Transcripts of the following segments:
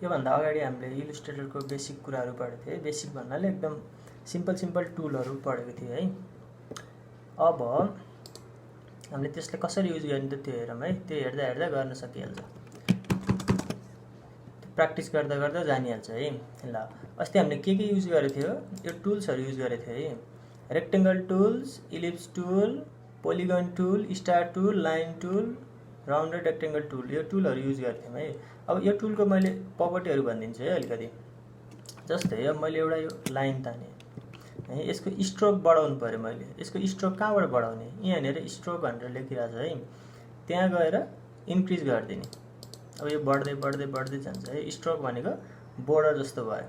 योभन्दा अगाडि हामीले इलस्ट्रेटरको बेसिक कुराहरू पढेको थियौँ। बेसिक भन्नाले एकदम सिम्पल टुलहरू पढेको थियौँ है। अब हामीले त्यसलाई कसरी युज गर्ने त त्यो हेरौँ है। त्यो हेर्दा हेर्दा गर्न सकिहाल्छ, प्र्याक्टिस गर्दा गर्दा जानिहाल्छ है। ल अस्ति हामीले के युज गरेको थियो, यो टुल्सहरू युज गरेको थियो है। Rectangle tools, ellipse tool, polygon tool, star tool, line tool, rounded rectangle tool, यो टुलहरू युज गर्थ्यौँ है। अब यो टुलको मैले प्रपर्टीहरू भनिदिन्छु है अलिकति। जस्तै अब मैले एउटा यो लाइन ताने है, यसको स्ट्रोक बढाउनु पऱ्यो। मैले यसको स्ट्रोक कहाँबाट बढाउने, यहाँनिर स्ट्रोक भनेर लेखिरहेको छ है, त्यहाँ गएर इन्क्रिज गरिदिने। अब यो बढ्दै बढ्दै बढ्दै जान्छ है। स्ट्रोक भनेको बोर्डर जस्तो भयो।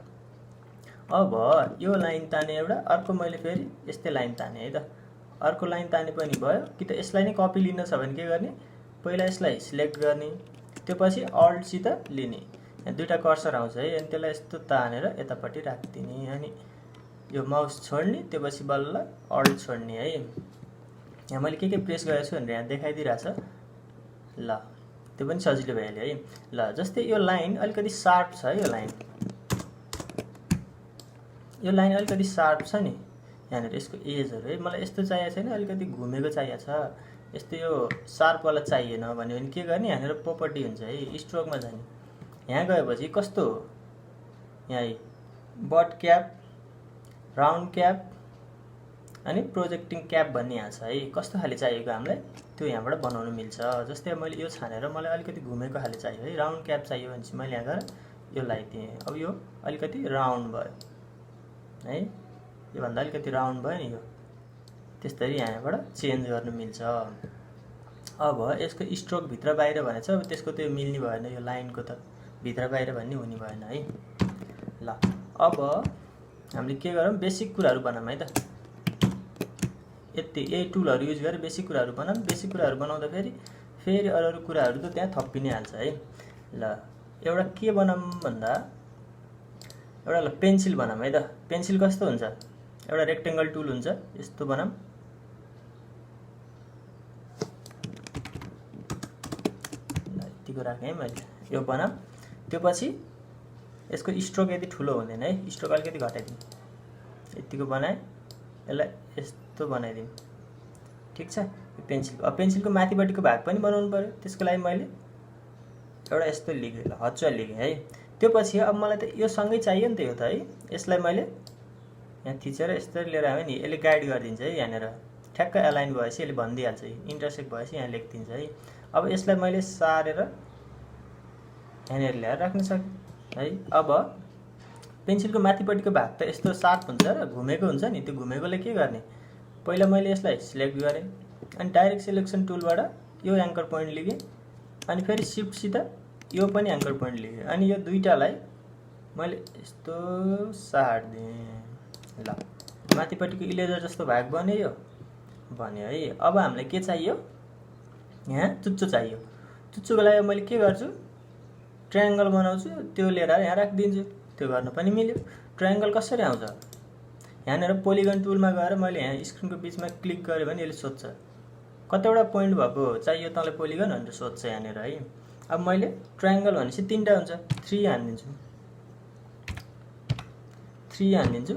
अब यो लाइन ताने एउटा, अर्को मैले फेरि यस्तै लाइन ताने है त। अर्को लाइन ताने पनि भयो कि त यसलाई नै कपी लिन छ भने के गर्ने, पहिला यसलाई सिलेक्ट गर्ने, त्यो पछि अल्टसित लिने। यहाँ दुईवटा कर्सर आउँछ है, अनि त्यसलाई यस्तो तानेर यतापट्टि राखिदिने, अनि यो माउस छोड्ने, त्यो पछि बल्ल अल्ट छोड्ने है। यहाँ मैले के प्रेस गरेको छु भनेर यहाँ देखाइदिइरहेछ। ल त्यो पनि सजिलो भइहाल्यो है। ल जस्तै यो लाइन अलिकति सार्प छ है, यो लाइन अलिकति सार्प छ नि यहाँनिर, यसको एजहरू है। मलाई यस्तो चाहिएको छैन, अलिकति घुमेको चाहिएको छ, यस्तो यो सार्पवाला चाहिएन भन्यो भने के गर्ने, यहाँनिर प्रपर्टी हुन्छ है, स्ट्रोकमा जाने। यहाँ गएपछि कस्तो हो, यहाँ बट क्याप, राउन्ड क्याप अनि प्रोजेक्टिङ क्याप भन्ने यहाँ छ है। कस्तो खाले चाहिएको हामीलाई त्यो यहाँबाट बनाउनु मिल्छ। जस्तै अब मैले यो छानेर मलाई अलिकति घुमेको खाले चाहियो है, राउन्ड क्याप चाहियो भने चाहिँ मैले यहाँ गएर यो लगाइदिएँ। अब यो अलिकति राउन्ड भयो है, योभन्दा अलिकति राउन्ड भयो नि यो, त्यसरी यहाँबाट चेन्ज गर्नु मिल्छ। अब यसको स्ट्रोक भित्र बाहिर भनेको छ, अब त्यसको त्यो मिल्ने भएन, यो लाइनको त भित्र बाहिर भन्ने हुने भएन है। ल अब हामीले के गरौँ, बेसिक कुराहरू बनाऊँ है त। यही टुलहरू युज गरेर बेसिक कुराहरू बनाऊँ। बेसिक कुराहरू बनाउँदा फेरि अरू कुराहरू त त्यहाँ थप्पिनै हाल्छ है। ल एउटा के बनाऊँ भन्दा, एउटा ल पेन्सिल बनाऊँ है त। पेन्सिल कस्तो हुन्छ, एउटा रेक्टेङ्गल टुल हुन्छ, यस्तो बनाऊँ। यतिको राखेँ है मैले, यो बनाऊँ। त्यो पछि यसको स्ट्रोक यति ठुलो हुँदैन है, स्ट्रोक अलिकति घटाइदिउँ। यतिको बनाएँ, यसलाई यस्तो बनाइदिउँ, ठिक छ। पेन्सिलको अब पेन्सिलको माथिपट्टिको भाग पनि बनाउनु पऱ्यो, त्यसको लागि मैले एउटा यस्तो लिखेँ, ल हच्चा लिखेँ है। त्यो पछि अब मलाई त यो सँगै चाहियो नि त, यो त है। यसलाई मैले यहाँ थिचेर यस्तरी लिएर आएँ नि, यसले गाइड गरिदिन्छ है। यहाँनिर ठ्याक्क एलाइन भएपछि यसले भनिदिइहाल्छ, इन्टरसेक्ट भएपछि यहाँ लेखिदिन्छ है। अब यसलाई मैले सारेर यहाँनिर ल्याएर राख्न सकेँ है। अब पेन्सिलको माथिपट्टिको भाग त यस्तो सार्प हुन्छ र घुमेको हुन्छ नि, त्यो घुमेकोले के गर्ने, पहिला मैले यसलाई सिलेक्ट गरेँ, अनि डाइरेक्ट सिलेक्सन टुलबाट यो एङ्कर पोइन्ट लिएँ, अनि फेरि सिफ्टसित यो पनि एङ्कर पोइन्ट लिएँ, अनि यो दुईटालाई मैले यस्तो सार्दिएँ। ल माथिपट्टिको इरेजर जस्तो भाग बन्यो है। अब हामीलाई के चाहियो, यहाँ चुच्चो चाहियो। चुच्चोको लागि मैले के गर्छु, ट्रायङ्गल बनाउँछु, त्यो लिएर यहाँ राखिदिन्छु। त्यो गर्न पनि मिल्यो। ट्रायङ्गल कसरी आउँछ, यहाँनिर पोलिगन टुलमा गएर मैले यहाँ स्क्रिनको बिचमा क्लिक गरेँ भने यसले सोध्छ कतिवटा पोइन्ट भएको चाहियो तँलाई पोलिगन भनेर सोध्छ यहाँनिर है। अब मैले ट्रायङ्गल भनेपछि तीनटा हुन्छ, 3 हानिदिन्छु,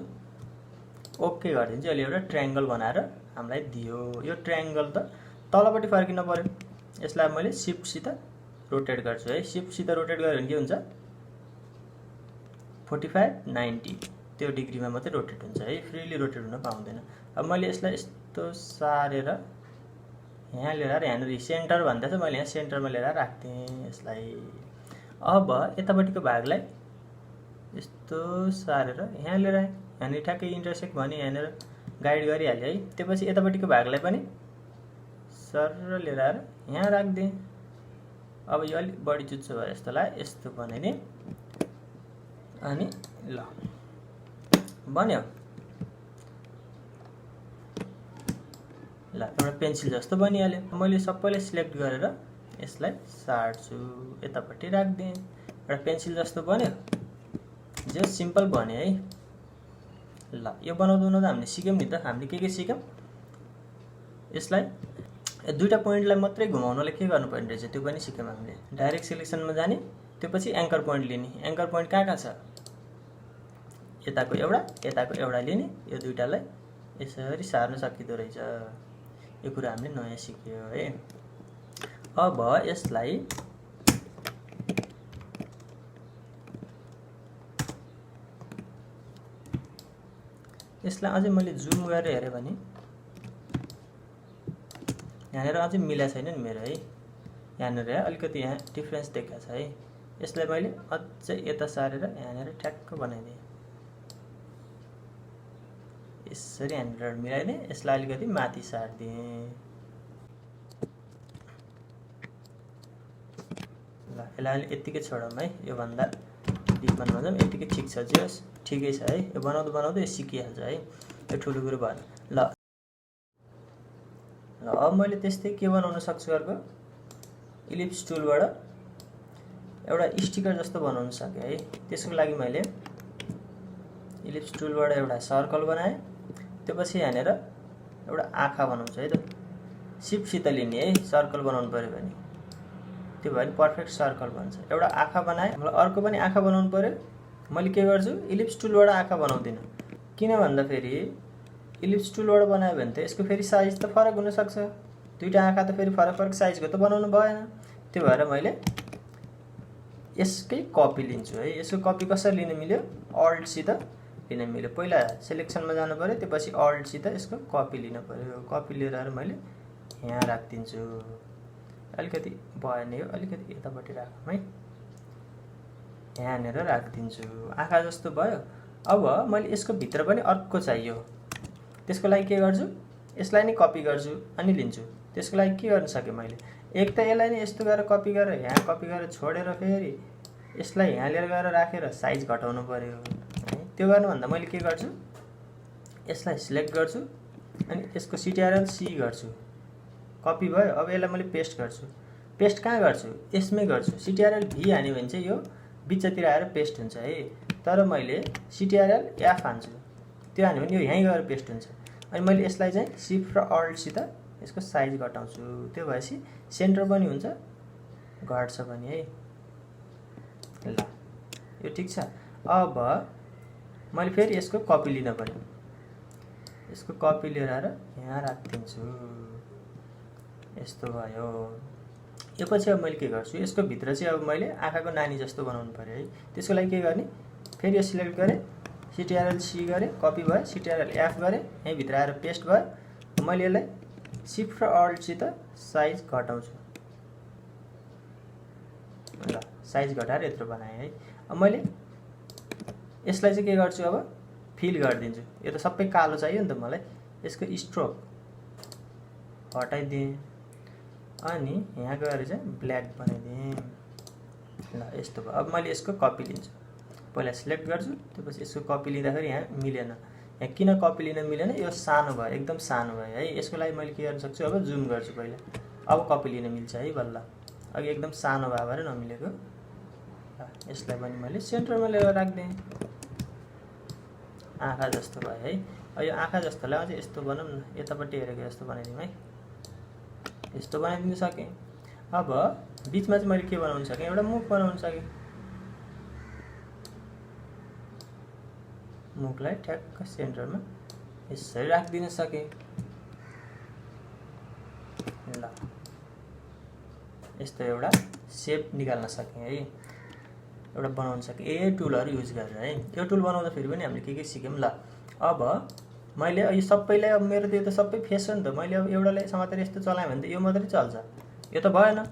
ओके गरिदिन्छु। अहिले एउटा ट्रायङ्गल बनाएर हामीलाई दियो। यो ट्रायङ्गल त तलपट्टि फर्किन पर्यो, यसलाई मैले सिफ्टसित रोटेट गर्छु है। सिफ्टसित रोटेट गऱ्यो भने के हुन्छ, 45, 90 त्यो डिग्रीमा मात्रै रोटेट हुन्छ है, फ्रीली रोटेट हुन पाउँदैन। अब मैले यसलाई यस्तो सारेर यहाँ लिएर यहाँनिर सेन्टर भन्दा चाहिँ मैले यहाँ सेन्टरमा लिएर राख्थेँ यसलाई। अब यतापट्टिको भागलाई यस्तो सारेर यहाँ लिएर आएँ, यहाँनिर ठ्याक्कै इन्टरसेक्ट भने यहाँनिर गाइड गरिहाल्यो है। त्यसपछि यतापट्टिको भागलाई पनि सर लिएर आएर यहाँ राखिदिएँ। अब यो अलिक बढी चुच्चो भयो जस्तो लाग्यो, यस्तो बनाइदिएँ, अनि ल बन्यो। ल एउटा पेन्सिल जस्तो बनिहाल्यो। मैले सबैलाई सिलेक्ट गरेर यसलाई सार्छु, यतापट्टि राखिदिएँ, एउटा पेन्सिल जस्तो बन्यो। जो सिम्पल बन्यो है। ल यो बनाउँदा हामीले सिक्यौँ नि त, हामीले के सिक्यौँ, यसलाई दुईटा पोइन्टलाई मात्रै घुमाउनलाई के गर्नुपर्ने रहेछ त्यो पनि सिक्यौँ हामीले। डाइरेक्ट सिलेक्सनमा जाने, त्यसपछि एङ्कर पोइन्ट लिने। एङ्कर पोइन्ट कहाँ छ, यताको एउटा लिने, यो दुईटालाई यसरी सार्न सकिँदो रहेछ। यो कुरा हामीले नयाँ सिक्यो है। अब यसलाई अझै मैले जुम गरेर हेरेँ भने यहाँनिर अझै मिला छैन नि मेरो है। यहाँनिर अलिकति यहाँ डिफ्रेन्स देखाएको छ है। यसलाई मैले अझै यता सारेर यहाँनिर ठ्याक्क बनाइदिएँ। यसरी यहाँनिर मिलाइदिएँ, यसलाई अलिकति माथि सारिदिएँ। ल यसलाई यत्तिकै छोडौँ है, योभन्दा डिपमा नजाउँ, यत्तिकै ठिक छ, जस ठिकै छ है। यो बनाउँदै यो सिकिहाल्छ है, यो ठुलो कुरो भएन। ल अब मैले त्यस्तै के बनाउन सक्छु, अर्को इलिप्स टुलबाट एउटा स्टिकर जस्तो बनाउन सकेँ है। त्यसको लागि मैले इलिप्स टुलबाट एउटा सर्कल बनाएँ। त्यसपछि यहाँनिर एउटा आँखा बनाउँछु है त, सिफ्टसित लिने है, सर्कल बनाउनु पऱ्यो भने। त्यो भयो भने पर्फेक्ट सर्कल बन्छ। एउटा आँखा बनाएँ, मलाई अर्को पनि आँखा बनाउनु पऱ्यो। मैले के गर्छु, इलिप्स टुलबाट आँखा बनाउँदिनँ। किन भन्दाखेरि इलिप्स टुलबाट बनायो भने त यसको फेरि साइज त फरक हुनसक्छ। दुईवटा आँखा त फेरि फरक फरक साइजको त बनाउनु भएन। त्यो भएर मैले यसकै कपी लिन्छु है। यसको कपी कसरी लिन मिल्यो, अल्टसित लिन मिल्यो। पहिला सेलेक्सनमा जानु पऱ्यो, त्यसपछि अल्टसित यसको कपी लिन पऱ्यो। कपी लिएर आएर मैले यहाँ राखिदिन्छु। अलिकति भएन, यो अलिकति यतापट्टि राखौँ है, यहाँनिर राखिदिन्छु। आँखा जस्तो भयो। अब मैले यसको भित्र पनि अर्को चाहियो। त्यसको लागि के गर्छु, यसलाई नै कपी गर्छु अनि लिन्छु। त्यसको लागि के गर्न सकेँ मैले, एक त यसलाई नै यस्तो गरेर कपी गरेर यहाँ कपी गरेर छोडेर फेरि यसलाई यहाँ लिएर गएर राखेर साइज घटाउनु पऱ्यो है। त्यो गर्नुभन्दा मैले के गर्छु, यसलाई सिलेक्ट गर्छु अनि यसको CTRL C गर्छु, कपी भयो। अब यसलाई मैले पेस्ट गर्छु। पेस्ट कहाँ गर्छु, यसमै गर्छु। CTRL V हान्यो भने चाहिँ यो बिचतिर आएर पेस्ट हुन्छ है। तर मैले CTRL F हान्छु, त्यो हान्यो भने यो यहीँ गएर पेस्ट हुन्छ। अनि मैले यसलाई चाहिँ सिफ्ट र अल्टसित यसको साइज घटाउँछु। त्यो भएपछि सेन्टर पनि हुन्छ, घट्छ पनि है। ल यो ठिक छ। अब मैले फेरि यसको कपी लिन पर्यो। यसको कपी लिएर आएर यहाँ राखिदिन्छु। यस्तो भयो। यो पछि अब मैले के गर्छु, यसको भित्र चाहिँ अब मैले आँखाको नानी जस्तो बनाउनु पर्यो है। त्यसको लागि के गर्ने, फेरि यो सिलेक्ट गरेँ, CTRL C गरेँ, कपी भयो, CTRL F गरेँ, यहीँ भित्र आएर पेस्ट भयो। मैले यसलाई सिफ्ट र अल्टसित साइज घटाउँछु। ल साइज घटाएर यत्रो बनाएँ है। अब मैले यसलाई चाहिँ के गर्छु, अब फिल गरिदिन्छु। यो त सबै कालो चाहियो नि त मलाई। यसको स्ट्रोक हटाइदिएँ अनि यहाँ गएर चाहिँ ब्ल्याक बनाइदिएँ। ल यस्तो भयो। अब मैले यसको कपी लिन्छु। पहिला सिलेक्ट गर्छु, त्यसपछि यसको कपी लिँदाखेरि यहाँ मिलेन। यहाँ किन कपी लिन मिलेन, यो सानो भयो, एकदम सानो भयो है। यसको लागि मैले के गर्न सक्छु, अब जुम गर्छु पहिला। अब कपी लिन मिल्छ है बल्ल। अघि एकदम सानो भयो भएर नमिलेको। यसलाई पनि मैले सेन्टरमा लिएर राखिदिएँ। आँखा जस्तो भयो है। अब यो आँखा जस्तोलाई अझै यस्तो बनाऊँ न, यतापट्टि हेरेको जस्तो बनाइदिउँ है। यस्तो बनाइदिनु सकेँ। अब बिचमा चाहिँ मैले के बनाउन सकेँ, एउटा मुख बनाउन सकेँ। मुखलाई ठ्याक्क सेन्टरमा यसरी राखिदिन सकेँ। ल यस्तो एउटा सेप निकाल्न सकेँ है, एउटा बनाउन सकेँ। यही टुलहरू युज गरेर है। यो टुल बनाउँदाखेरि पनि हामीले के सिक्यौँ। ल अब मैले यो सबैलाई, अब मेरो त्यो त सबै फेस हो नि त। मैले अब एउटालाई समातेर यस्तो चलाएँ भने त यो मात्रै चल्छ, यो त भएन।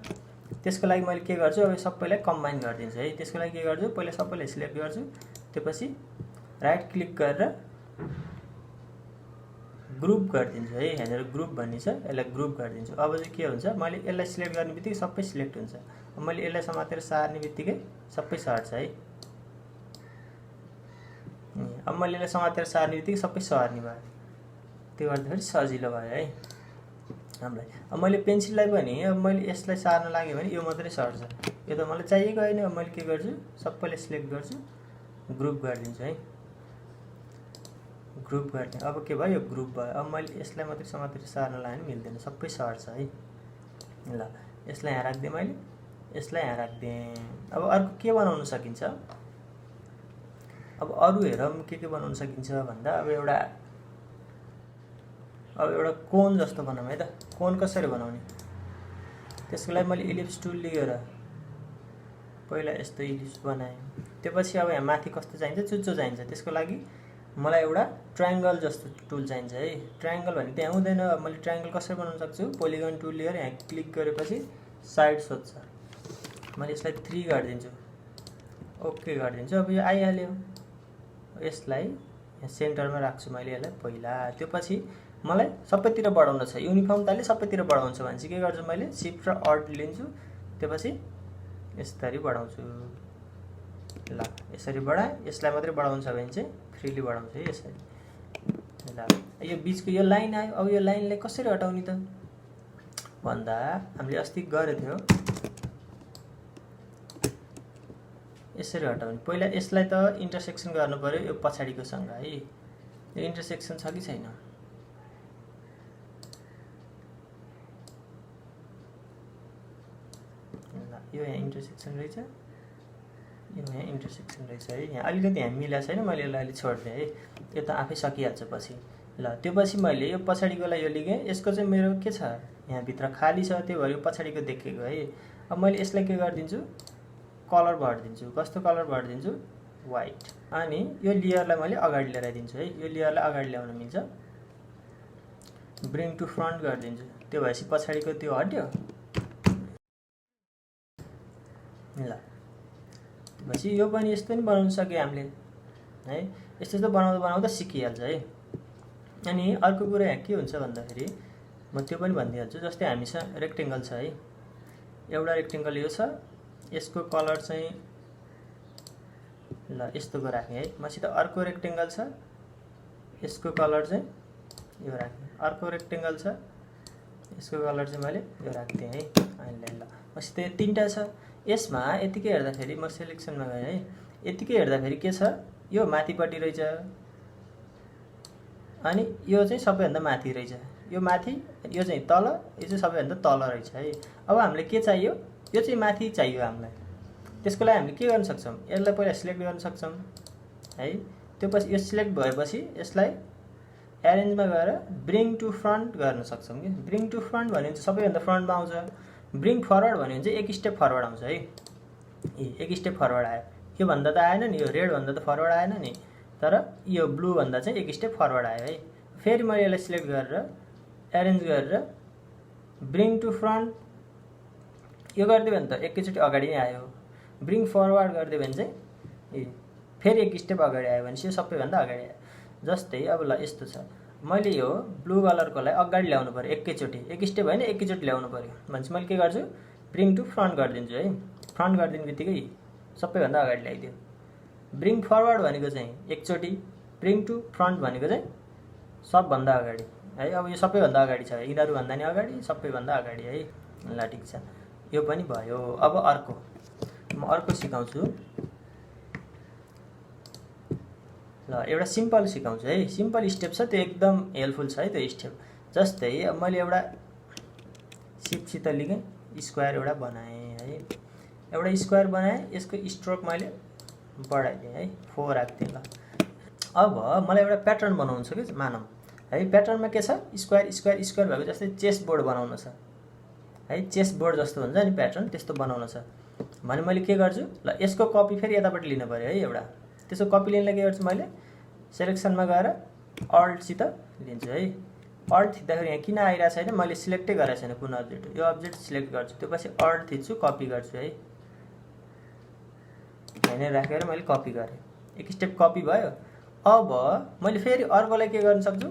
त्यसको लागि मैले के गर्छु, अब सबैलाई कम्बाइन गरिदिन्छु है। त्यसको लागि के गर्छु, पहिला सबैलाई सिलेक्ट गर्छु, त्यसपछि राइट क्लिक गरेर ग्रुप गरिदिन्छु है। यहाँनिर ग्रुप भन्ने छ, यसलाई ग्रुप गरिदिन्छु। अब चाहिँ के हुन्छ, मैले यसलाई सिलेक्ट गर्ने बित्तिकै सबै सिलेक्ट हुन्छ। अब मैले यसलाई समातेर सार्ने बित्तिकै सबै सर्छ है। अब मैले यसलाई समातेर सार्ने बित्तिकै सबै सर्ने भयो। त्यो गर्दाखेरि सजिलो भयो है हामीलाई। अब मैले पेन्सिललाई पनि, अब मैले यसलाई सार्न लाग्यो भने यो मात्रै सर्छ, यो त मलाई चाहिएको होइन। अब मैले के गर्छु, सबैलाई सिलेक्ट गर्छु, ग्रुप गरिदिन्छु है। ग्रुप गर्ने, अब के भयो, यो ग्रुप भयो। अब मैले यसलाई मात्रै समातेर सार्न लाग्यो भने मिल्दैन, सबै सर्छ है। ल यसलाई यहाँ राखिदिएँ मैले। यसलाई यहाँ राखिदिएँ। अब अर्को के बनाउन सकिन्छ, अब अरू हेरौँ के बनाउन सकिन्छ भन्दा अब एउटा कोन जस्तो बनाऊँ है त। कोन कसरी बनाउने, त्यसको लागि मैले इलिप्स टुल लिएर पहिला यस्तो इलिप्स बनाएँ। त्यसपछि अब यहाँ माथि कस्तो चाहिन्छ, चुच्चो चाहिन्छ। त्यसको लागि मलाई एउटा ट्रायङ्गल जस्तो टुल चाहिन्छ है। ट्रायङ्गल भने त्यहाँ हुँदैन। मैले ट्रायङ्गल कसरी बनाउन सक्छु, पोलिगन टुल लिएर यहाँ क्लिक गरेपछि साइड सोध्छ। मैले यसलाई 3 गरिदिन्छु, ओके गरिदिन्छु। अब यो आइहाल्यो। यसलाई यहाँ सेन्टरमा राख्छु मैले यसलाई पहिला। त्यो पछि मलाई सबैतिर बढाउन छ, युनिफर्मताले सबैतिर बढाउँछ भने चाहिँ के गर्छु, मैले शिफ्ट र अल्ट लिन्छु। त्यसपछि यसरी बढाउँछु। ल यसरी बढाएँ। यसलाई मात्रै बढाउनु छ भने चाहिँ फ्रीली बढाउँछु है यसरी। ल यो बिचको यो लाइन आयो। अब यो लाइनलाई कसरी हटाउने त भन्दा हामीले अस्ति गरेको थियो, यसरी हटाउने। पहिला यसलाई त इन्टरसेक्सन गर्नु पर्यो यो पछाडिकोसँग है। यो इन्टरसेक्सन छ कि छैन, यो यहाँ इन्टरसेक्सन रहेछ, यो यहाँ इन्टरसेक्सन रहेछ है। यहाँ अलिकति यहाँ मिलाएको छैन, मैले यसलाई अलिक छोडिदिएँ है। यो त आफै सकिहाल्छ पछि। ल त्यो पछि मैले यो पछाडिकोलाई यो लिएँ। यसको चाहिँ मेरो के छ, यहाँभित्र खाली छ, त्यो भएर यो पछाडिको देखेको है। अब मैले यसलाई के गरिदिन्छु, कलर भरिदिन्छु। कस्तो कलर भरिदिन्छु, व्हाइट। अनि यो लेयरलाई मैले अगाडि लिएर आइदिन्छु है। यो लेयरलाई अगाडि ल्याउन मिल्छ, ब्रिङ टु फ्रन्ट गरिदिन्छु। त्यो भएपछि पछाडिको त्यो हट्यो। ल भनेपछि यो पनि यस्तो नि बनाउन सक्यो हामीले है। यस्तो यस्तो बनाउँदा सिकिहाल्छ है। अनि अर्को कुरा यहाँ के हुन्छ भन्दाखेरि म त्यो पनि भनिदिइहाल्छु। जस्तै हामीसँग रेक्टेङ्गल छ है, एउटा रेक्टेङ्गल यो छ, यसको कलर चाहिँ ल यस्तोको राखेँ है। मसित अर्को रेक्टेङ्गल छ, यसको कलर चाहिँ यो राखेँ। अर्को रेक्टेङ्गल छ, यसको कलर चाहिँ मैले यो राखिदिएँ है। अहिले ल मसित यो 3टा छ। यसमा यतिकै हेर्दाखेरि म सेलेक्सनमा गएँ है। यतिकै हेर्दाखेरि के छ, यो माथिपट्टि रहेछ अनि यो चाहिँ सबैभन्दा माथि रहेछ। यो माथि, यो चाहिँ तल, यो चाहिँ सबैभन्दा तल रहेछ है। अब हामीले के चाहियो, यो चाहिँ माथि चाहियो हामीलाई। त्यसको लागि हामीले के गर्न सक्छौँ, यसलाई पहिला सिलेक्ट गर्न सक्छौँ है। त्यो पछि यो सिलेक्ट भएपछि यसलाई एरेन्जमा गएर ब्रिङ टु फ्रन्ट गर्न सक्छौँ कि। ब्रिङ टु फ्रन्ट भन्यो भने चाहिँ सबैभन्दा फ्रन्टमा आउँछ। ब्रिङ फरवर्ड भन्यो भने चाहिँ एक स्टेप फरवर्ड आउँछ है। एक स्टेप फरवर्ड आयो। यो भन्दा त आएन नि, यो रेड भन्दा त फरवर्ड आएन नि, तर यो ब्लू भन्दा चाहिँ एक स्टेप फरवर्ड आयो है। फेरि मैले यसलाई सिलेक्ट गरेर एरेन्ज गरेर ब्रिङ टु फ्रन्ट यो गरिदियो भने त एकैचोटि अगाडि नै आयो। ब्रिङ फरवर्ड गरिदियो भने चाहिँ फेरि एक स्टेप अगाडि आयो भने चाहिँ सबैभन्दा अगाडि आयो। जस्तै अब ल यस्तो छ, मैले यो ब्लू कलरकोलाई अगाडि ल्याउनु पर्यो एकैचोटि, एक स्टेप होइन एकैचोटि ल्याउनु पर्यो भने चाहिँ मैले के गर्छु, ब्रिङ टु फ्रन्ट गरिदिन्छु है। फ्रन्ट गरिदिनु बित्तिकै सबैभन्दा अगाडि ल्याइदियो। ब्रिङ फरवर्ड भनेको चाहिँ एकचोटि, ब्रिङ टु फ्रन्ट भनेको चाहिँ सबभन्दा अगाडि है। अब यो सबैभन्दा अगाडि छ, यिनीहरू भन्दा नि अगाडि, सबैभन्दा अगाडि है। ल ठिक छ, यो पनि भयो। अब अर्को म अर्को सिकाउँछु। ल एउटा सिम्पल सिकाउँछु है। सिम्पल स्टेप छ, त्यो एकदम हेल्पफुल छ है त्यो स्टेप। जस्तै अब मैले एउटा सिपसित लिएँ, स्क्वायर एउटा बनाएँ है। एउटा स्क्वायर बनाएँ, यसको स्ट्रोक मैले बढाइदिएँ है, 4 राखिदिएँ। ल अब मलाई एउटा प्याटर्न बनाउनु छ कि मानौँ है। प्याटर्नमा के छ, स्क्वायर स्क्वायर स्क्वायर भएको जस्तै चेस बोर्ड बनाउनु छ है। चेस बोर्ड जस्तो हुन्छ नि प्याटर्न, त्यस्तो बनाउनु छ भने मैले के गर्छु, ल यसको कपी फेरि यतापट्टि लिनु पऱ्यो है एउटा। त्यसको कपी लिनलाई के गर्छु, मैले सेलेक्सनमा गएर अल्टसित लिन्छु है। अल्ट थिच्दाखेरि यहाँ किन आइरहेको छैन, मैले सिलेक्टै गरेको छैन कुन अब्जेक्ट। यो अब्जेक्ट सिलेक्ट गर्छु, त्यो पछि अल्ट थिच्छु, कपी गर्छु है। यहाँनिर राखेर मैले कपी गरेँ, एक स्टेप कपी भयो। अब मैले फेरि अर्कोलाई के गर्न सक्छु,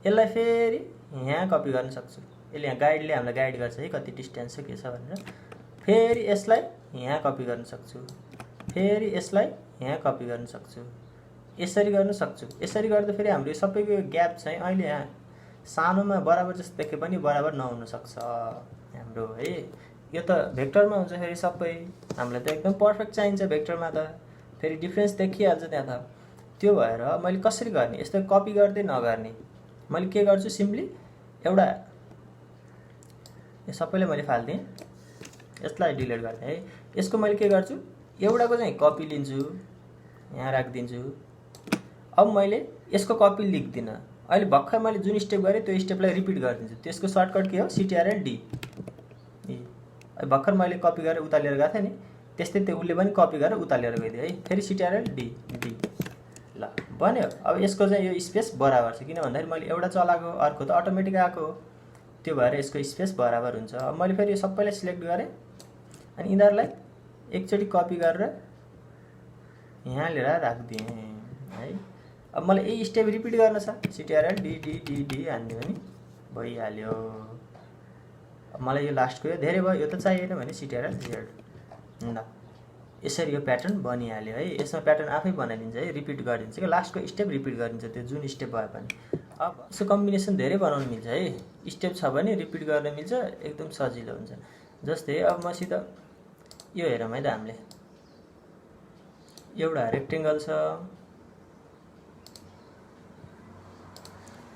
यसलाई फेरि यहाँ कपी गर्न सक्छु। यसले यहाँ गाइडले हामीलाई गाइड गर्छ है कति डिस्टेन्स छ के छ भनेर। फेरि यसलाई यहाँ कपी गर्न सक्छु, फेरि यसलाई यहाँ कपी गर्न सक्छु, यसरी गर्न सक्छु। यसरी गर्दा फेरि हाम्रो सबैको ग्याप चाहिँ अहिले यहाँ सानोमा बराबर जस्तो देखे पनि बराबर नहुन सक्छ हाम्रो है। यो त भेक्टरमा हुन्छ फेरि सबै, हामीलाई त एकदम पर्फेक्ट चाहिन्छ भेक्टरमा त, फेरि डिफ्रेन्स देखिहाल्छ त्यहाँ त। त्यो भएर मैले कसरी गर्ने, यस्तो कपी गर्दै नगर्ने। मैले के गर्छु, सिम्पली एउटा यो सबैलाई मैले फाल्दिएँ, यसलाई डिलिट गर्दै है। यसको मैले के गर्छु, एउटाको चाहिँ कपी लिन्छु, यहाँ राखिदिन्छु। अब मैले यसको कपी लेख्दिनँ, अहिले भर्खर मैले जुन स्टेप गरेँ त्यो स्टेपलाई रिपिट गरिदिन्छु। त्यसको सर्टकट के हो, CTRL D। भर्खर मैले कपी गरेर उता लिएर गएको थिएँ नि, त्यस्तै त्यो उसले पनि कपी गरेर उता लिएर गइदियो है। फेरि CTRL D। ल बन्यो। अब यसको चाहिँ यो स्पेस बराबर छ, किन भन्दाखेरि मैले एउटा चलाएको, अर्को त अटोमेटिक आएको हो, त्यो भएर यसको स्पेस बराबर हुन्छ। अब मैले फेरि यो सबैलाई सिलेक्ट गरेँ अनि यिनीहरूलाई एकचोटि कपी गरेर यहाँ लिएर राखिदिएँ है। अब मलाई यही स्टेप रिपिट गर्न छ, CTRL D हान्दियो भने भइहाल्यो। अब मलाई यो लास्टको यो धेरै भयो, यो त चाहिएन भने CTRL Z। ल यसरी यो प्याटर्न बनिहाल्यो है। यसमा प्याटर्न आफै बनाइदिन्छ है, रिपिट गरिदिन्छ कि लास्टको स्टेप रिपिट गरिदिन्छ, त्यो जुन स्टेप भए पनि। अब यसको कम्बिनेसन धेरै बनाउनु मिल्छ है, स्टेप छ भने रिपिट गर्न मिल्छ, एकदम सजिलो हुन्छ। जस्तै अब मसित यो हेरौँ है त, हामीले एउटा रेक्टेङ्गल छ,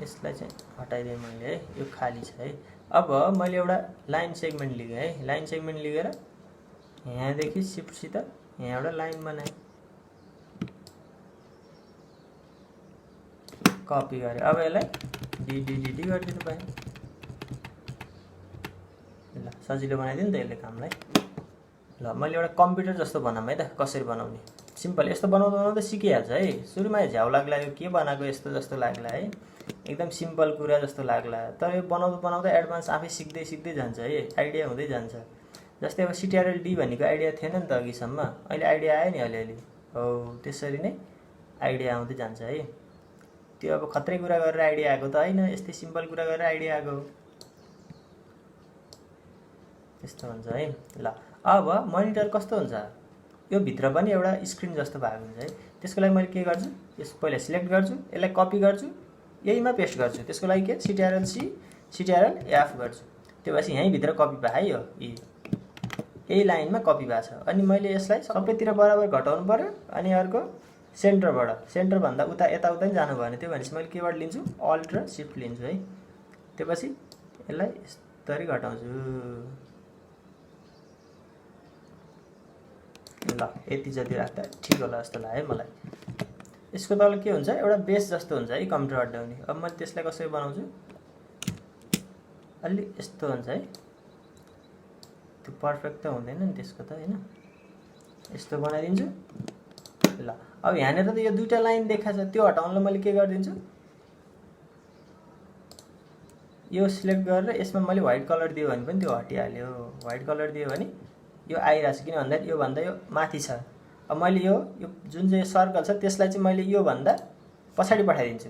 यसलाई चाहिँ हटाइदिएँ मैले है, यो खाली छ है। अब मैले एउटा लाइन सेगमेन्ट लिएँ है, लाइन सेगमेन्ट लिएर यहाँदेखि सिफ्टसित यहाँ एउटा लाइन बनाएँ, कपी गरेँ। अब यसलाई डी गरिदिनु पाएँ। ल सजिलो बनाइदियो नि त यसले कामलाई। ल मैले एउटा कम्प्युटर जस्तो बनाऊँ है त, कसरी बनाउने, सिम्पल। यस्तो बनाउँदा बनाउँदै सिकिहाल्छ है। सुरुमा झ्याउ लाग्ला, यो के बनाएको यस्तो जस्तो लाग्ला है, एकदम सिम्पल कुरा जस्तो लाग्ला, तर यो बनाउँदा बनाउँदै एडभान्स आफै सिक्दै सिक्दै जान्छ है, आइडिया हुँदै जान्छ। जस्तै अब CTRL D भनेको आइडिया थिएन नि त अघिसम्म, अहिले आइडिया आयो नि अलिअलि। हो त्यसरी नै आइडिया आउँदै जान्छ है। त्यो अब खत्रै कुरा गरेर आइडिया आएको त होइन, यस्तै सिम्पल कुरा गरेर आइडिया आएको, त्यस्तो हुन्छ है। ल अब मोनिटर कस्तो हुन्छ, यो भित्र पनि एउटा स्क्रिन जस्तो भएको हुन्छ है। त्यसको लागि मैले के गर्छु, यस पहिला सिलेक्ट गर्छु, यसलाई कपी गर्छु, यहीमा पेस्ट गर्छु। त्यसको लागि के, CTRL C CTRL F गर्छु। त्यो भएपछि यहीँभित्र कपी भयो है, यो यही लाइनमा कपी भएको छ। अनि मैले यसलाई सबैतिर बराबर घटाउनु पर्यो। अनि अर्को सेन्टरभन्दा उता यताउता नि जानु भएन, त्यो भनेपछि मैले केबाट लिन्छु, अल्ट र सिफ्ट लिन्छु है। त्यसपछि यसलाई यसरी घटाउँछु। ल यति जति राख्दा ठिक होला जस्तो लाग्यो मलाई। यसको तल के हुन्छ, एउटा बेस जस्तो हुन्छ है कम्प्युटर अड्याउने। अब मैले त्यसलाई कसरी बनाउँछु, अलि यस्तो हुन्छ है, त्यो पर्फेक्ट त हुँदैन नि त्यसको त होइन, यस्तो बनाइदिन्छु। ल अब यहाँनिर त यो दुईटा लाइन देखाएको छ, त्यो हटाउनलाई मैले के गरिदिन्छु, यो सिलेक्ट गरेर यसमा मैले व्हाइट कलर दियो भने पनि त्यो हटिहाल्यो। व्हाइट कलर दियो भने यो आइरहेको छ, किन भन्दाखेरि योभन्दा यो माथि छ। अब मैले यो जुन चाहिँ सर्कल छ त्यसलाई चाहिँ मैले योभन्दा पछाडि पठाइदिन्छु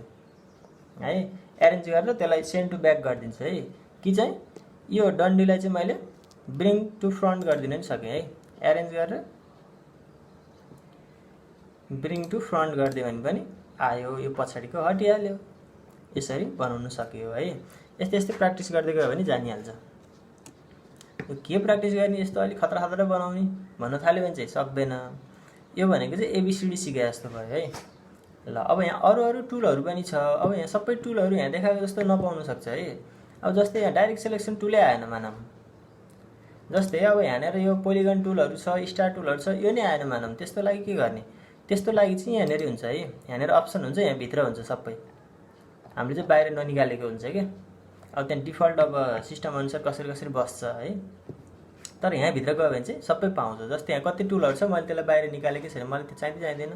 है, एरेन्ज गरेर त्यसलाई सेन्ड टु ब्याक गरिदिन्छु है। कि चाहिँ यो डन्डीलाई चाहिँ मैले ब्रिङ टु फ्रन्ट गरिदिन पनि सकेँ है, एरेन्ज गरेर ब्रिङ टु फ्रन्ट गरिदियो भने पनि आयो, यो पछाडिको हटिहाल्यो। यसरी बनाउन सकियो है। यस्तै यस्तै प्र्याक्टिस गर्दै गयो भने जानिहाल्छ। यो के प्र्याक्टिस गर्ने, यस्तो अलिक खतरा खतरा बनाउने भन्न थाल्यो भने चाहिँ सक्दैन। यो भनेको चाहिँ ABCD सिके जस्तो भयो है। ल अब यहाँ अरू टुलहरू पनि छ। अब यहाँ सबै टुलहरू यहाँ देखाएको जस्तो नपाउन सक्छ है। अब जस्तै यहाँ डाइरेक्ट सेलेक्सन टुलै आएन मानौँ, जस्तै अब यहाँनिर यो पोलिगन टुलहरू छ, स्टार टुलहरू छ, यो नै आएन मानौँ। त्यस्तो लागि के गर्ने, त्यस्तो लागि चाहिँ यहाँनिर हुन्छ है, यहाँनिर अप्सन हुन्छ, यहाँ भित्र हुन्छ सबै, हामीले चाहिँ बाहिर ननिकालेको हुन्छ क्या। अब त्यहाँ डिफल्ट अब सिस्टम अनुसार कसरी कसरी बस्छ है, तर यहाँभित्र गयो भने चाहिँ सबै पाउँछ। जस्तै यहाँ कति टुलहरू छ, मैले त्यसलाई बाहिर निकालेकै छैन, मलाई त्यो चाहिँदैन।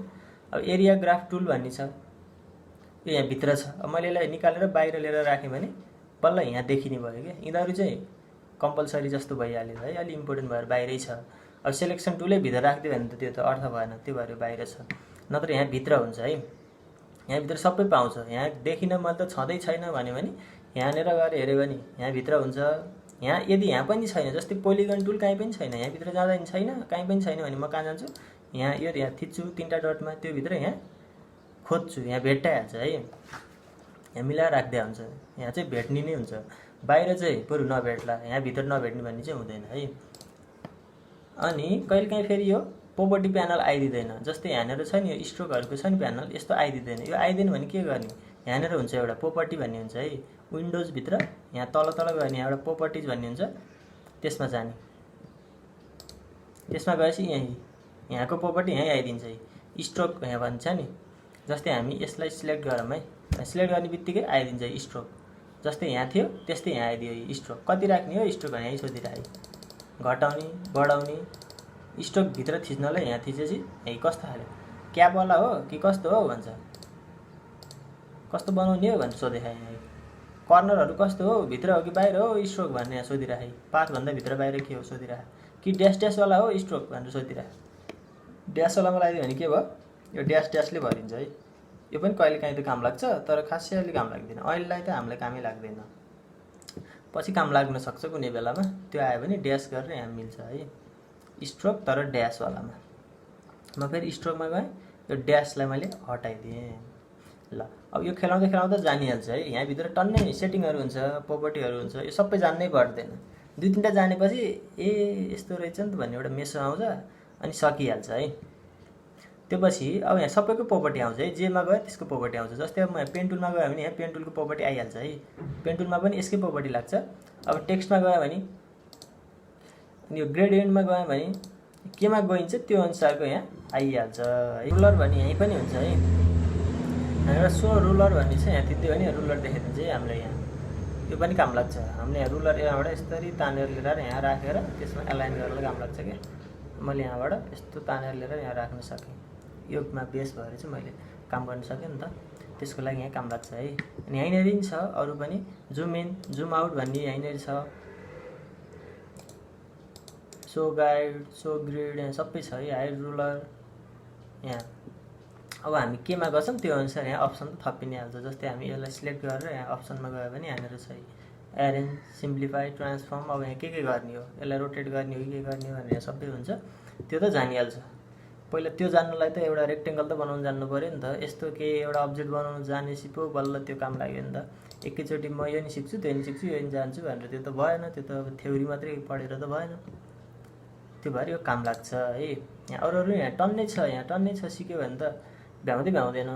अब एरिया ग्राफ टुल भन्ने छ, यो यहाँभित्र छ। अब मैले यसलाई निकालेर बाहिर लिएर राखेँ भने बल्ल यहाँ देखिने भयो क्या। यिनीहरू चाहिँ कम्पलसरी जस्तो भइहाल्यो है, अलिक इम्पोर्टेन्ट भएर बाहिरै छ। अब सेलेक्सन टुलै भित्र राखिदियो भने त त्यो त अर्थ भएन, त्यो भएर बाहिर छ। नत्र यहाँ भित्र हुन्छ है, यहाँभित्र सबै पाउँछ। यहाँ देखिन मैले त छँदै छैन भन्यो भने यहाँनिर गएर हेऱ्यो भने यहाँभित्र हुन्छ। यहाँ यदि यहाँ पनि छैन, जस्तै पोलिगन टुल कहीँ पनि छैन, यहाँभित्र जाँदा पनि छैन, कहीँ पनि छैन भने म कहाँ जान्छु, यहाँ यो यहाँ थिच्छु तीनटा डटमा, त्यो भित्र यहाँ खोज्छु, यहाँ भेट्टाइहाल्छ है। यहाँ मिलाएर राख्दै हुन्छ, यहाँ चाहिँ भेट्ने नै हुन्छ, बाहिर चाहिँ बरु नभेट्ला, यहाँभित्र नभेट्ने भन्ने चाहिँ हुँदैन है। अनि कहिलेकाहीँ फेरि यो पोपर्टी प्यानल आइदिँदैन। जस्तै यहाँनिर छ नि यो स्ट्रोकहरूको छ नि प्यानल, यस्तो आइदिँदैन। यो आइदिएन भने के गर्ने, यहाँनिर हुन्छ एउटा पोपर्टी भन्ने हुन्छ है, विन्डोजभित्र यहाँ तल तल गयो भने यहाँ एउटा पोपर्टिज भन्ने हुन्छ, त्यसमा जाने। त्यसमा गएपछि यहाँको प्रोपर्टी यहीँ आइदिन्छ स्ट्रोक यहाँ भन्छ नि। जस्तै हामी यसलाई सिलेक्ट गरौँ है, सिलेक्ट गर्ने बित्तिकै आइदिन्छ स्ट्रोक। जस्तै यहाँ थियो त्यस्तै यहाँ आइदियो स्ट्रोक। कति राख्ने हो स्ट्रोक यहीँ सोधिराखेँ, घटाउने बढाउने स्ट्रोकभित्र थिच्नलाई यहाँ थिचेपछि यही कस्तो खाले क्यापवाला हो कि कस्तो हो भन्छ, कस्तो बनाउने हो भनेर सोधिराखेँ। यहीँ कर्नरहरू कस्तो हो, भित्र हो कि बाहिर हो स्ट्रोक भनेर यहाँ सोधिराखेँ। पाथभन्दा भित्र बाहिर के हो सोधिराखेँ, कि ड्यास ड्यासवाला हो स्ट्रोक भनेर सोधिराखेँ। ड्यासवालामा लगाइदियो भने के भयो, यो ड्यास ड्यासले भरिन्छ है। यो पनि कहिले काहीँ त काम लाग्छ, तर खासै अहिले काम लाग्दैन। अहिलेलाई त हामीलाई कामै लाग्दैन, पछि काम लाग्न सक्छ कुनै बेलामा। त्यो आयो भने ड्यास गरेर यहाँ मिल्छ है स्ट्रोक, तर ड्यासवालामा। म फेरि स्ट्रोकमा गएँ, यो ड्यासलाई मैले हटाइदिएँ। ल अब यो खेलाउँदा खेलाउँदा जानिहाल्छ है। यहाँभित्र टन्नै सेटिङहरू हुन्छ, प्रोपर्टीहरू हुन्छ, यो सबै जान्नै पर्दैन। 2-3टा जानेपछि ए यस्तो रहेछ नि त भन्ने एउटा मेसो आउँछ, अनि सकिहाल्छ है। त्यो पछि अब यहाँ सबैको प्रोपर्टी आउँछ है, जेमा गयो त्यसको प्रोपर्टी आउँछ। जस्तै अब म पेन टुलमा गयो भने यहाँ पेन टुलको प्रोपर्टी आइहाल्छ है। पेन टुलमा पनि यसकै प्रोपर्टी लाग्छ। अब टेक्स्टमा गयो भने अनि यो ग्रेडियन्टमा गयो भने केमा गइन्छ त्यो अनुसारको यहाँ आइहाल्छ है। रुलर भन्ने यहीँ पनि हुन्छ है। एउटा सो रुलर भन्ने छ, यहाँ थिच्यो भने रुलर देखाइदिन्छ है हामीलाई। यहाँ यो पनि काम लाग्छ। हामीले यहाँ रुलर यहाँबाट यसरी तानेर लिएर यहाँ राखेर त्यसमा एलाइन गरेर काम लाग्छ क्या। मैले यहाँबाट यस्तो तानेर लिएर यहाँ राख्न सकेँ, योमा बेस भएर चाहिँ मैले काम गर्न सकेँ नि त। त्यसको लागि यहाँ काम लाग्छ है। अनि यहीँनिर नि छ अरू पनि, जुम इन जुम आउट भन्ने यहीँनिर छ, सो गाइड सो ग्रिड यहाँ सबै छ है। हाइड रुलर यहाँ अब हामी केमा गर्छौँ त्यो अनुसार यहाँ अप्सन त थपि नै हाल्छ। जस्तै हामी यसलाई सिलेक्ट गरेर यहाँ अप्सनमा गयो भने यहाँनिर छ एरेन्ज, सिम्प्लिफाई, ट्रान्सफर्म। अब यहाँ के गर्ने हो, यसलाई रोटेट गर्ने हो कि के गर्ने हो भनेर सबै हुन्छ, त्यो त जानिहाल्छ। पहिला त्यो जान्नलाई त एउटा रेक्टेङ्गल त बनाउनु जान्नु पऱ्यो नि त। यस्तो के एउटा अब्जेक्ट बनाउनु जानेपछि पो बल्ल त्यो काम लाग्यो नि त। एकैचोटि म यो नि सिक्छु त्यो नि सिक्छु यो नि जान्छु भनेर त्यो त भएन। त्यो त अब थ्योरी मात्रै पढेर त भएन। त्यो भएर यो काम लाग्छ है। यहाँ अरू यहाँ टन्नै छ, यहाँ टन्नै छ। सिक्यो भने त भ्याउँदै भ्याउँदैन।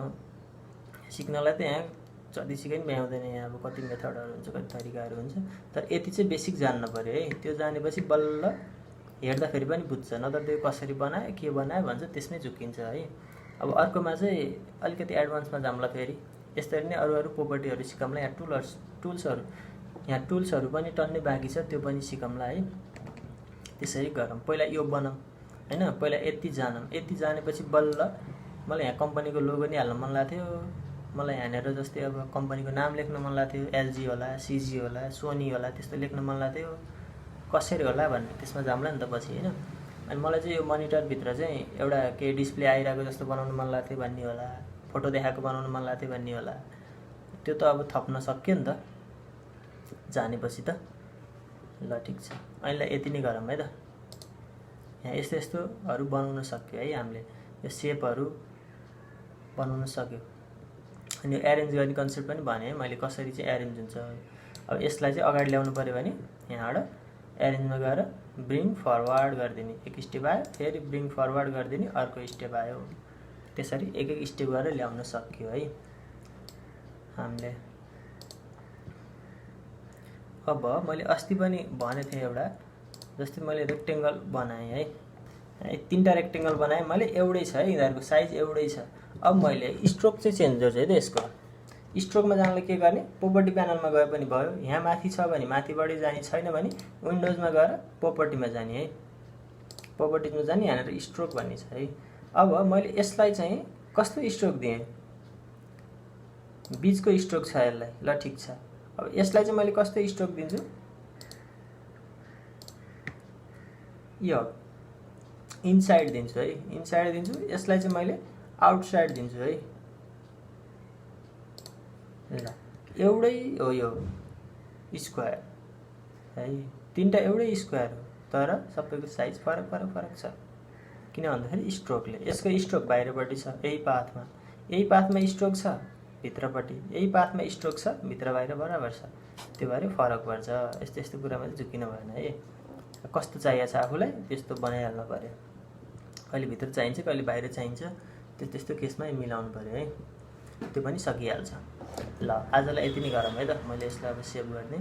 सिक्नलाई त यहाँ जति सिके पनि भ्याउँदैन। यहाँ अब कति मेथडहरू हुन्छ, कति तरिकाहरू हुन्छ, तर यति चाहिँ बेसिक जान्न पऱ्यो है। त्यो जानेपछि बल्ल हेर्दाखेरि पनि बुझ्छ, नत्र त्यो कसरी बनायो के बनायो भन्छ त्यसमै झुक्किन्छ है। अब अर्कोमा चाहिँ अलिकति एडभान्समा जाउँला फेरि। यसरी नै अरू प्रोपर्टीहरू सिकाउँला। यहाँ टुल्सहरू यहाँ टुल्सहरू पनि टन्नै बाँकी छ, त्यो पनि सिकाउँला है। त्यसरी गरौँ। पहिला यो बनाऊँ हैन, पहिला यति जानौँ। यति जानेपछि बल्ल मलाई यहाँ कम्पनीको लोगो नि हाल्न मन लाग्थ्यो। मलाई यहाँनिर जस्तै अब कम्पनीको नाम लेख्न मन लाग्थ्यो, एलजी होला, सिजी होला, सोनी होला, त्यस्तो लेख्न मन लाग्थ्यो। कसरी होला भन्ने त्यसमा जाउँला नि त पछि हैन। अनि मलाई चाहिँ यो मनिटरभित्र चाहिँ एउटा केही डिस्प्ले आइरहेको जस्तो बनाउनु मन लाग्थ्यो भन्ने होला, फोटो देखाएको बनाउनु मन लाग्थ्यो भन्ने होला। त्यो त अब थप्न सक्यो नि त जानेपछि त। ल ठिक छ, अहिले यति नै गरौँ है त। यहाँ यस्तो यस्तोहरू बनाउन सक्यो है हामीले। यो सेपहरू बनाउन सक्यो। अनि यो एरेन्ज गर्ने कन्सेप्ट पनि भने मैले, कसरी चाहिँ एरेन्ज हुन्छ। अब यसलाई चाहिँ अगाडि ल्याउनु पऱ्यो भने यहाँबाट एरेन्जमा गएर ब्रिङ फरवर्ड गरिदिने, एक स्टेप आयो, फेरि ब्रिङ फरवर्ड गरिदिने, अर्को स्टेप आयो। त्यसरी एक एक स्टेप गरेर ल्याउन सक्यो है हामीले। अब मैले अस्ति पनि भनेको थिएँ एउटा, जस्तै मैले रेक्टेङ्गल बनाएँ है। 3टा रेक्टेङ्गल बनाएँ मैले, एउटै छ है, यिनीहरूको साइज एउटै छ। अब मैले स्ट्रोक चाहिँ चेन्ज गर्छु है त यसको। स्ट्रोकमा जानलाई के गर्ने, प्रोपर्टी प्यानलमा गए पनि भयो। यहाँ माथि छ भने माथिबाटै जाने, छैन भने विन्डोजमा गएर प्रोपर्टीमा जाने है। प्रोपर्टीजमा जाने, यहाँनिर स्ट्रोक भन्ने छ है। अब मैले यसलाई चाहिँ कस्तो स्ट्रोक दिएँ, बिचको स्ट्रोक छ यसलाई। ल ठिक छ, अब यसलाई चाहिँ मैले कस्तो स्ट्रोक दिन्छु, यो इनसाइड दिन्छु है, इनसाइड दिन्छु। यसलाई चाहिँ मैले आउटसाइड दिन्छु है। ल एउटै हो यो स्क्वायर है, 3टा एउटै स्क्वायर हो, तर सबैको साइज फरक फरक फरक छ। किन भन्दाखेरि स्ट्रोकले, यसको स्ट्रोक बाहिरपट्टि छ यही पाथमा स्ट्रोक छ भित्रपट्टि, यही पाथमा स्ट्रोक छ भित्र बाहिर बराबर छ। त्यो भएर फरक पर्छ। यस्तो यस्तो कुरामा चाहिँ झुकिन भएन है। कस्तो चाहिएको छ आफूलाई त्यस्तो बनाइहाल्नु पऱ्यो। कहिले भित्र चाहिन्छ, कहिले बाहिर चाहिन्छ, त्यस्तो केसमा मिलाउनु पऱ्यो है। त्यो पनि सकिहाल्छ। ल आजलाई यति नै गरौँ है त। मैले यसलाई अब सेभ गर्ने।